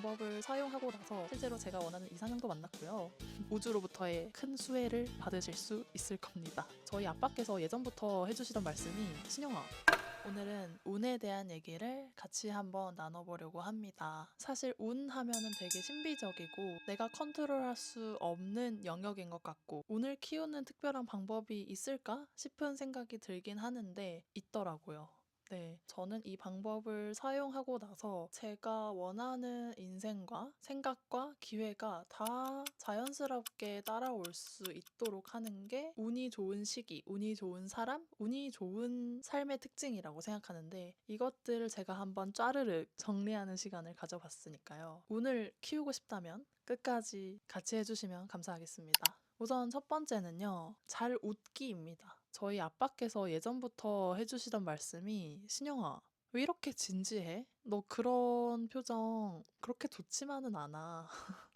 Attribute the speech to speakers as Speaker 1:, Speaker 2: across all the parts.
Speaker 1: 방법을 사용하고 나서 실제로 제가 원하는 이상형도 만났고요. 우주로부터의 큰 수혜를 받으실 수 있을 겁니다. 저희 아빠께서 예전부터 해주시던 말씀이 신영아, 오늘은 운에 대한 얘기를 같이 한번 나눠보려고 합니다. 사실 운 하면은 되게 신비적이고 내가 컨트롤할 수 없는 영역인 것 같고 운을 키우는 특별한 방법이 있을까 싶은 생각이 들긴 하는데 있더라고요. 네, 저는 이 방법을 사용하고 나서 제가 원하는 인생과 생각과 기회가 다 자연스럽게 따라올 수 있도록 하는 게 운이 좋은 시기, 운이 좋은 사람, 운이 좋은 삶의 특징이라고 생각하는데 이것들을 제가 한번 짜르륵 정리하는 시간을 가져봤으니까요. 운을 키우고 싶다면 끝까지 같이 해주시면 감사하겠습니다. 우선 첫 번째는요, 잘 웃기입니다. 저희 아빠께서 예전부터 해주시던 말씀이 신영아, 왜 이렇게 진지해? 너 그런 표정 그렇게 좋지만은 않아.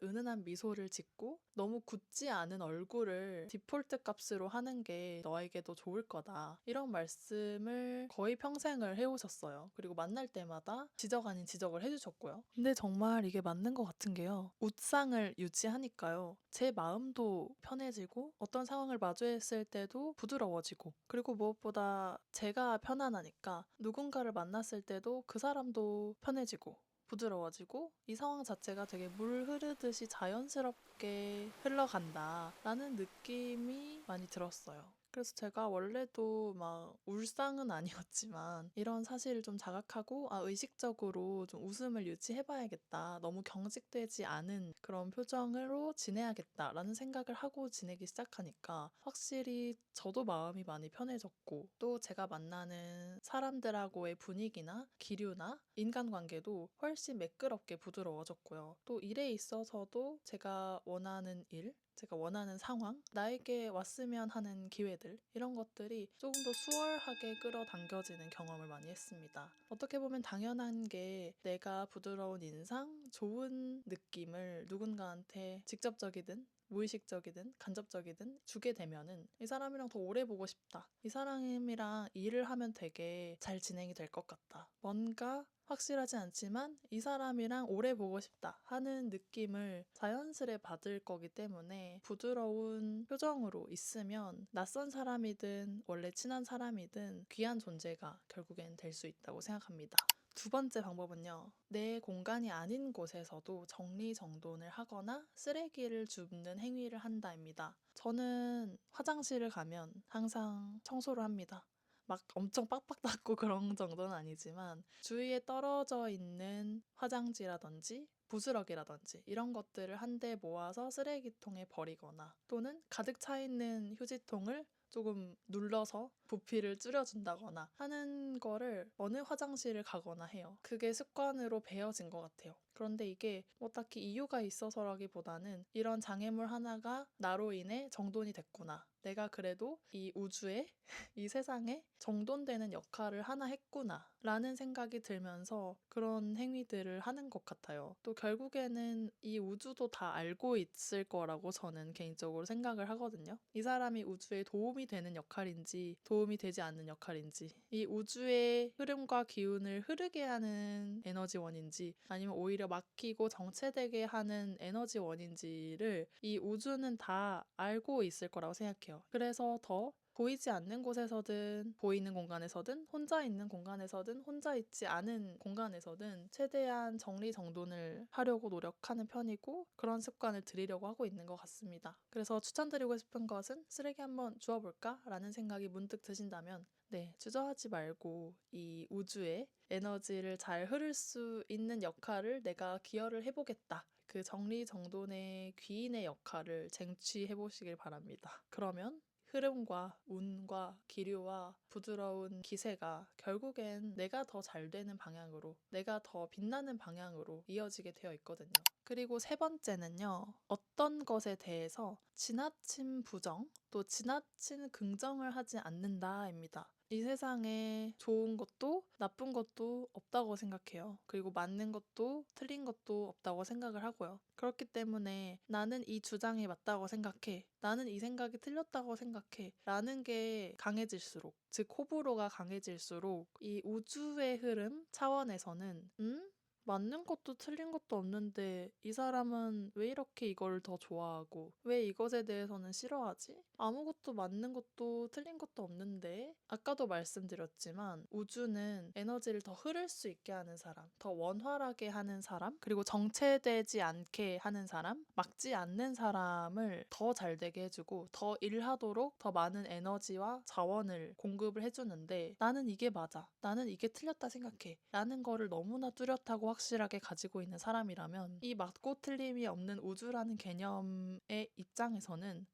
Speaker 1: 은은한 미소를 짓고 너무 굳지 않은 얼굴을 디폴트 값으로 하는 게 너에게도 좋을 거다. 이런 말씀을 거의 평생을 해오셨어요. 그리고 만날 때마다 지적 아닌 지적을 해주셨고요. 근데 정말 이게 맞는 것 같은 게요. 웃상을 유지하니까요. 제 마음도 편해지고 어떤 상황을 마주했을 때도 부드러워지고 그리고 무엇보다 제가 편안하니까 누군가를 만났을 때도 그 사람도 편해지고 부드러워지고 이 상황 자체가 되게 물 흐르듯이 자연스럽게 흘러간다라는 느낌이 많이 들었어요. 그래서 제가 원래도 막 울상은 아니었지만 이런 사실을 좀 자각하고 의식적으로 좀 웃음을 유지해봐야겠다. 너무 경직되지 않은 그런 표정으로 지내야겠다라는 생각을 하고 지내기 시작하니까 확실히 저도 마음이 많이 편해졌고 또 제가 만나는 사람들하고의 분위기나 기류나 인간관계도 훨씬 매끄럽게 부드러워졌고요. 또 일에 있어서도 제가 원하는 일, 제가 원하는 상황, 나에게 왔으면 하는 기회들 이런 것들이 조금 더 수월하게 끌어당겨지는 경험을 많이 했습니다. 어떻게 보면 당연한 게 내가 부드러운 인상, 좋은 느낌을 누군가한테 직접적이든 무의식적이든 간접적이든 주게 되면은 이 사람이랑 더 오래 보고 싶다. 이 사람이랑 일을 하면 되게 잘 진행이 될 것 같다. 뭔가 확실하지 않지만 이 사람이랑 오래 보고 싶다 하는 느낌을 자연스레 받을 거기 때문에 부드러운 표정으로 있으면 낯선 사람이든 원래 친한 사람이든 귀한 존재가 결국엔 될 수 있다고 생각합니다. 두 번째 방법은요. 내 공간이 아닌 곳에서도 정리정돈을 하거나 쓰레기를 줍는 행위를 한다입니다. 저는 화장실을 가면 항상 청소를 합니다. 막 엄청 빡빡 닦고 그런 정도는 아니지만 주위에 떨어져 있는 화장지라든지 부스러기라든지 이런 것들을 한데 모아서 쓰레기통에 버리거나 또는 가득 차 있는 휴지통을 조금 눌러서 부피를 줄여준다거나 하는 거를 어느 화장실을 가거나 해요. 그게 습관으로 배어진 것 같아요. 그런데 이게 뭐 딱히 이유가 있어서라기보다는 이런 장애물 하나가 나로 인해 정돈이 됐구나. 내가 그래도 이 우주에, 이 세상에 정돈되는 역할을 하나 했구나 라는 생각이 들면서 그런 행위들을 하는 것 같아요. 또 결국에는 이 우주도 다 알고 있을 거라고 저는 개인적으로 생각을 하거든요. 이 사람이 우주에 도움이 되는 역할인지 도움이 되지 않는 역할인지 이 우주의 흐름과 기운을 흐르게 하는 에너지원인지 아니면 오히려 막히고 정체되게 하는 에너지원인지를 이 우주는 다 알고 있을 거라고 생각해요. 그래서 더 보이지 않는 곳에서든 보이는 공간에서든 혼자 있는 공간에서든 혼자 있지 않은 공간에서든 최대한 정리정돈을 하려고 노력하는 편이고 그런 습관을 들이려고 하고 있는 것 같습니다. 그래서 추천드리고 싶은 것은 쓰레기 한번 주워볼까? 라는 생각이 문득 드신다면 네, 주저하지 말고 이 우주에 에너지를 잘 흐를 수 있는 역할을 내가 기여를 해보겠다. 그 정리정돈의 귀인의 역할을 쟁취해보시길 바랍니다. 그러면 흐름과 운과 기류와 부드러운 기세가 결국엔 내가 더 잘 되는 방향으로, 내가 더 빛나는 방향으로 이어지게 되어 있거든요. 그리고 세 번째는요. 어떤 것에 대해서 지나친 부정, 또 지나친 긍정을 하지 않는다입니다. 이 세상에 좋은 것도 나쁜 것도 없다고 생각해요. 그리고 맞는 것도 틀린 것도 없다고 생각을 하고요. 그렇기 때문에 나는 이 주장이 맞다고 생각해. 나는 이 생각이 틀렸다고 생각해. 라는 게 강해질수록, 즉 호불호가 강해질수록 이 우주의 흐름 차원에서는 맞는 것도 틀린 것도 없는데 이 사람은 왜 이렇게 이걸 더 좋아하고 왜 이것에 대해서는 싫어하지? 아무것도 맞는 것도 틀린 것도 없는데 아까도 말씀드렸지만 우주는 에너지를 더 흐를 수 있게 하는 사람, 더 원활하게 하는 사람, 그리고 정체되지 않게 하는 사람, 막지 않는 사람을 더 잘 되게 해주고 더 일하도록 더 많은 에너지와 자원을 공급을 해주는데 나는 이게 맞아. 나는 이게 틀렸다 생각해. 라는 거를 너무나 뚜렷하고 확실하게 가지고 있는 사람이라면 이 맞고 틀림이 없는 우주라는 개념의 입장에서는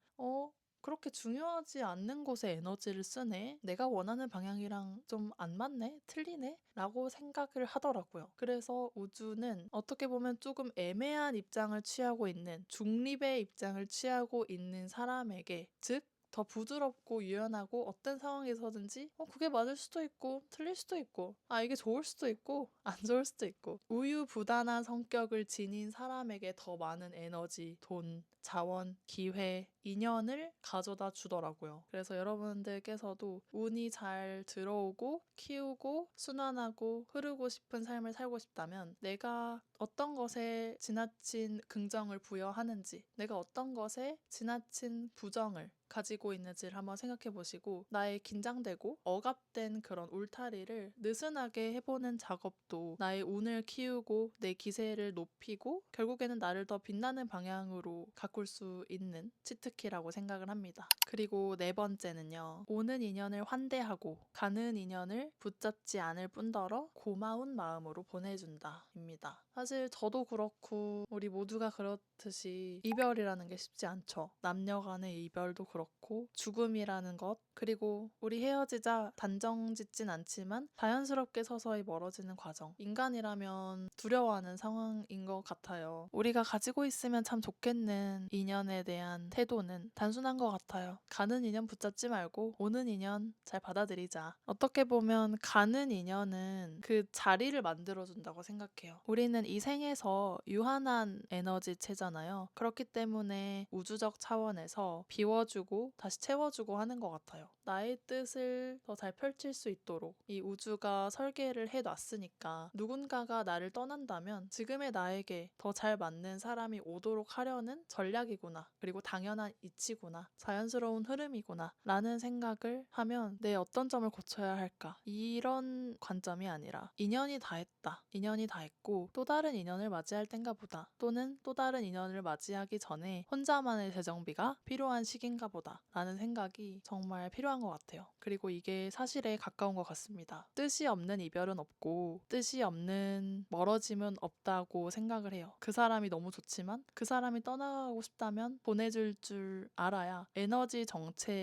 Speaker 1: 그렇게 중요하지 않는 곳에 에너지를 쓰네? 내가 원하는 방향이랑 좀 안 맞네? 틀리네? 라고 생각을 하더라고요. 그래서 우주는 어떻게 보면 조금 애매한 입장을 취하고 있는, 중립의 입장을 취하고 있는 사람에게, 즉 더 부드럽고 유연하고 어떤 상황에서든지 그게 맞을 수도 있고 틀릴 수도 있고 이게 좋을 수도 있고 안 좋을 수도 있고 우유부단한 성격을 지닌 사람에게 더 많은 에너지, 돈, 자원, 기회, 인연을 가져다 주더라고요. 그래서 여러분들께서도 운이 잘 들어오고 키우고 순환하고 흐르고 싶은 삶을 살고 싶다면 내가 어떤 것에 지나친 긍정을 부여하는지, 내가 어떤 것에 지나친 부정을 가지고 있는지를 한번 생각해 보시고 나의 긴장되고 억압된 그런 울타리를 느슨하게 해보는 작업도 나의 운을 키우고 내 기세를 높이고 결국에는 나를 더 빛나는 방향으로 가꿀 수 있는 치트키라고 생각을 합니다. 그리고 네 번째는요. 오는 인연을 환대하고 가는 인연을 붙잡지 않을 뿐더러 고마운 마음으로 보내준다 입니다. 사실 저도 그렇고 우리 모두가 그렇듯이 이별이라는 게 쉽지 않죠. 남녀 간의 이별도 그렇고 죽음이라는 것 그리고 우리 헤어지자 단정짓진 않지만 자연스럽게 서서히 멀어지는 과정 인간이라면 두려워하는 상황인 것 같아요. 우리가 가지고 있으면 참 좋겠는 인연에 대한 태도는 단순한 것 같아요. 가는 인연 붙잡지 말고 오는 인연 잘 받아들이자. 어떻게 보면 가는 인연은 그 자리를 만들어준다고 생각해요. 우리는 이 생에서 유한한 에너지체잖아요. 그렇기 때문에 우주적 차원에서 비워주고 다시 채워주고 하는 것 같아요. 나의 뜻을 더 잘 펼칠 수 있도록 이 우주가 설계를 해놨으니까 누군가가 나를 떠난다면 지금의 나에게 더 잘 맞는 사람이 오도록 하려는 전략이구나. 그리고 당연한 이치구나. 자연스러운 흐름이구나. 라는 생각을 하면 내 어떤 점을 고쳐야 할까? 이런 관점이 아니라 인연이 다 했다. 인연이 다 했고 또 다른 인연을 맞이할 땐가 보다. 또는 또 다른 인연을 맞이하기 전에 혼자만의 재정비가 필요한 시기인가 보다. 라는 생각이 정말 필요한 것 같아요. 그리고 이게 사실에 가까운 것 같습니다. 뜻이 없는 이별은 없고 뜻이 없는 멀어짐은 없다고 생각을 해요. 그 사람이 너무 좋지만 그 사람이 떠나가고 싶다면 보내줄 줄 알아야 에너지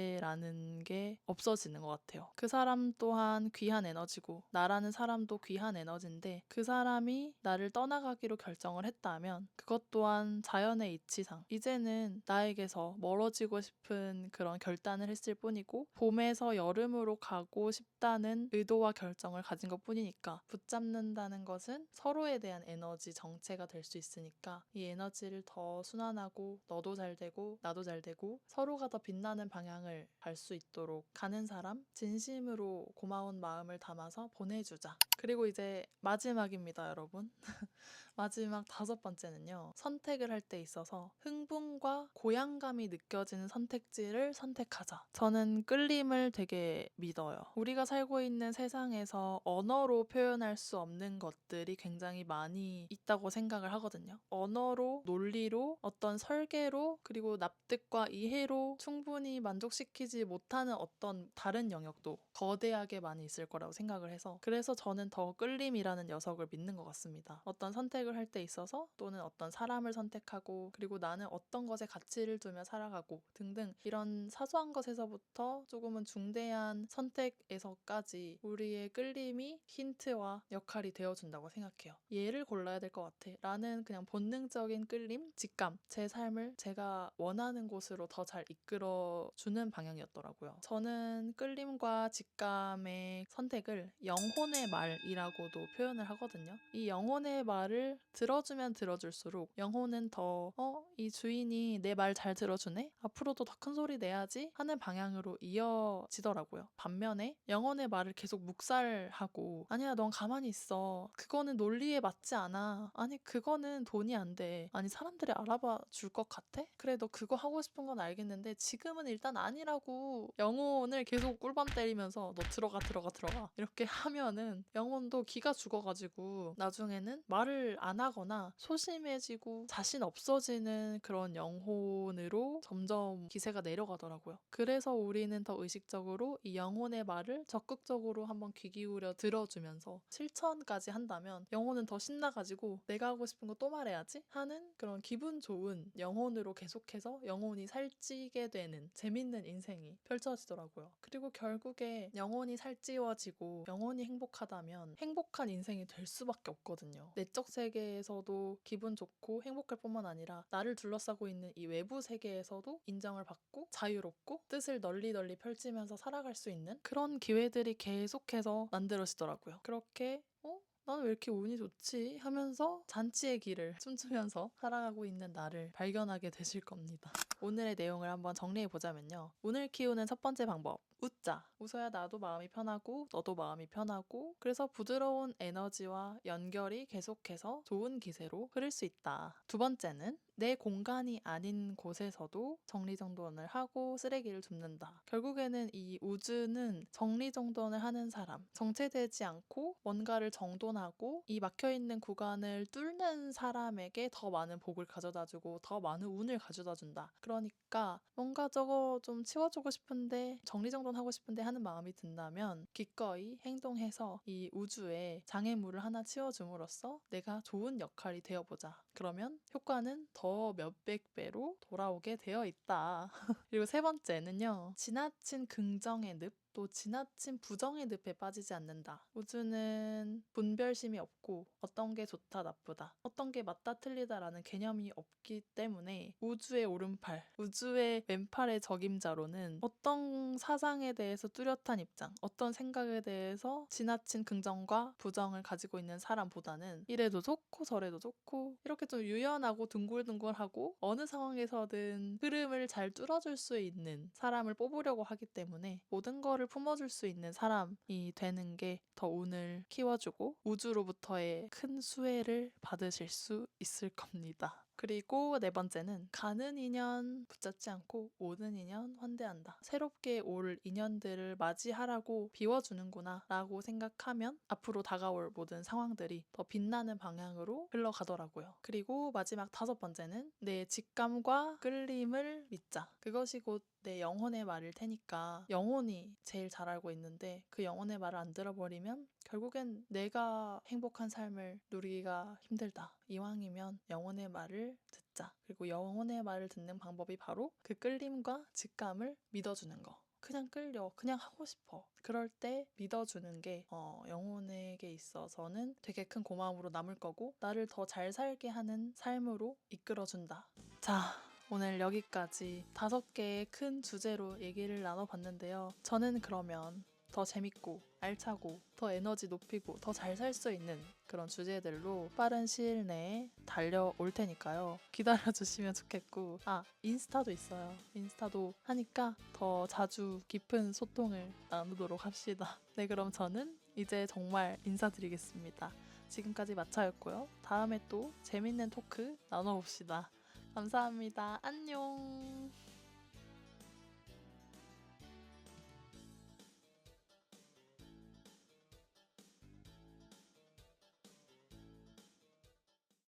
Speaker 1: 정체라는 게 없어지는 것 같아요. 그 사람 또한 귀한 에너지고 나라는 사람도 귀한 에너지인데 그 사람이 나를 떠나가기로 결정을 했다면 그것 또한 자연의 이치상 이제는 나에게서 멀어지고 싶은 그런 결단을 했을 뿐이고 봄에서 여름으로 가고 싶다는 의도와 결정을 가진 것 뿐이니까 붙잡는다는 것은 서로에 대한 에너지 정체가 될 수 있으니까 이 에너지를 더 순환하고 너도 잘 되고 나도 잘 되고 서로가 더 빛나는 방향을 갈 수 있도록 가는 사람 진심으로 고마운 마음을 담아서 보내주자. 그리고 이제 마지막입니다, 여러분. 마지막 다섯 번째는요. 선택을 할 때 있어서 흥분과 고양감이 느껴지는 선택지를 선택하자. 저는 끌림을 되게 믿어요. 우리가 살고 있는 세상에서 언어로 표현할 수 없는 것들이 굉장히 많이 있다고 생각을 하거든요. 언어로, 논리로, 어떤 설계로, 그리고 납득과 이해로 충분히 만족시키지 못하는 어떤 다른 영역도 거대하게 많이 있을 거라고 생각을 해서 그래서 저는 더 끌림이라는 녀석을 믿는 것 같습니다. 어떤 선택을 할 때 있어서 또는 어떤 사람을 선택하고 그리고 나는 어떤 것에 가치를 두며 살아가고 등등 이런 사소한 것에서부터 조금은 중대한 선택에서까지 우리의 끌림이 힌트와 역할이 되어준다고 생각해요. 얘를 골라야 될 것 같아 라는 그냥 본능적인 끌림, 직감, 제 삶을 제가 원하는 곳으로 더 잘 이끌어주는 방향이었더라고요. 저는 끌림과 직감의 선택을 영혼의 말이라고도 표현을 하거든요. 이 영혼의 말 말을 들어주면 들어줄수록 영혼은 더 이 주인이 내 말 잘 들어주네? 앞으로도 더 큰 소리 내야지 하는 방향으로 이어지더라고요. 반면에 영혼의 말을 계속 묵살하고 아니야 넌 가만히 있어. 그거는 논리에 맞지 않아. 아니 그거는 돈이 안 돼. 아니 사람들이 알아봐 줄 것 같아? 그래 너 그거 하고 싶은 건 알겠는데 지금은 일단 아니라고 영혼을 계속 꿀밤 때리면서 너 들어가 이렇게 하면은 영혼도 기가 죽어가지고 나중에는 말을 안 하거나 소심해지고 자신 없어지는 그런 영혼으로 점점 기세가 내려가더라고요. 그래서 우리는 더 의식적으로 이 영혼의 말을 적극적으로 한번 귀 기울여 들어주면서 실천까지 한다면 영혼은 더 신나가지고 내가 하고 싶은 거 또 말해야지 하는 그런 기분 좋은 영혼으로 계속해서 영혼이 살찌게 되는 재밌는 인생이 펼쳐지더라고요. 그리고 결국에 영혼이 살찌워지고 영혼이 행복하다면 행복한 인생이 될 수밖에 없거든요. 내적 세계에서도 기분 좋고 행복할 뿐만 아니라 나를 둘러싸고 있는 이 외부 세계에서도 인정을 받고 자유롭고 뜻을 널리 펼치면서 살아갈 수 있는 그런 기회들이 계속해서 만들어지더라고요. 그렇게 나는 왜 이렇게 운이 좋지? 하면서 잔치의 길을 춤추면서 살아가고 있는 나를 발견하게 되실 겁니다. 오늘의 내용을 한번 정리해보자면요. 운을 키우는 첫 번째 방법. 웃자. 웃어야 나도 마음이 편하고 너도 마음이 편하고 그래서 부드러운 에너지와 연결이 계속해서 좋은 기세로 흐를 수 있다. 두 번째는 내 공간이 아닌 곳에서도 정리정돈을 하고 쓰레기를 줍는다. 결국에는 이 우주는 정리정돈을 하는 사람, 정체되지 않고 뭔가를 정돈하고 이 막혀있는 구간을 뚫는 사람에게 더 많은 복을 가져다주고 더 많은 운을 가져다준다. 그러니까 뭔가 저거 좀 치워주고 싶은데 정리정돈하고 싶은데 하는 마음이 든다면 기꺼이 행동해서 이 우주에 장애물을 하나 치워줌으로써 내가 좋은 역할이 되어보자. 그러면 효과는 더 몇백 배로 돌아오게 되어 있다. 그리고 세 번째는요. 지나친 긍정의 늪, 또 지나친 부정의 늪에 빠지지 않는다. 우주는 분별심이 없고 어떤 게 좋다 나쁘다, 어떤 게 맞다 틀리다라는 개념이 없기 때문에 우주의 오른팔, 우주의 왼팔의 적임자로는 어떤 사상에 대해서 뚜렷한 입장, 어떤 생각에 대해서 지나친 긍정과 부정을 가지고 있는 사람보다는 이래도 좋고 저래도 좋고 이렇게 좀 유연하고 둥글둥글하고 어느 상황에서든 흐름을 잘 뚫어줄 수 있는 사람을 뽑으려고 하기 때문에 모든 거를 품어줄 수 있는 사람이 되는 게 더 운을 키워주고 우주로부터의 큰 수혜를 받으실 수 있을 겁니다. 그리고 네 번째는 가는 인연 붙잡지 않고 오는 인연 환대한다. 새롭게 올 인연들을 맞이하라고 비워주는구나 라고 생각하면 앞으로 다가올 모든 상황들이 더 빛나는 방향으로 흘러가더라고요. 그리고 마지막 다섯 번째는 내 직감과 끌림을 믿자. 그것이 곧 내 영혼의 말일 테니까 영혼이 제일 잘 알고 있는데 그 영혼의 말을 안 들어버리면 결국엔 내가 행복한 삶을 누리기가 힘들다. 이왕이면 영혼의 말을 듣자. 그리고 영혼의 말을 듣는 방법이 바로 그 끌림과 직감을 믿어주는 거. 그냥 끌려. 그냥 하고 싶어. 그럴 때 믿어주는 게 영혼에게 있어서는 되게 큰 고마움으로 남을 거고 나를 더 잘 살게 하는 삶으로 이끌어준다. 자, 오늘 여기까지 5개의 큰 주제로 얘기를 나눠봤는데요. 저는 그러면 더 재밌고 알차고 더 에너지 높이고 더 잘 살 수 있는 그런 주제들로 빠른 시일 내에 달려올 테니까요. 기다려주시면 좋겠고 인스타도 있어요. 인스타도 하니까 더 자주 깊은 소통을 나누도록 합시다. 네, 그럼 저는 이제 정말 인사드리겠습니다. 지금까지 마차였고요. 다음에 또 재밌는 토크 나눠봅시다. 감사합니다. 안녕.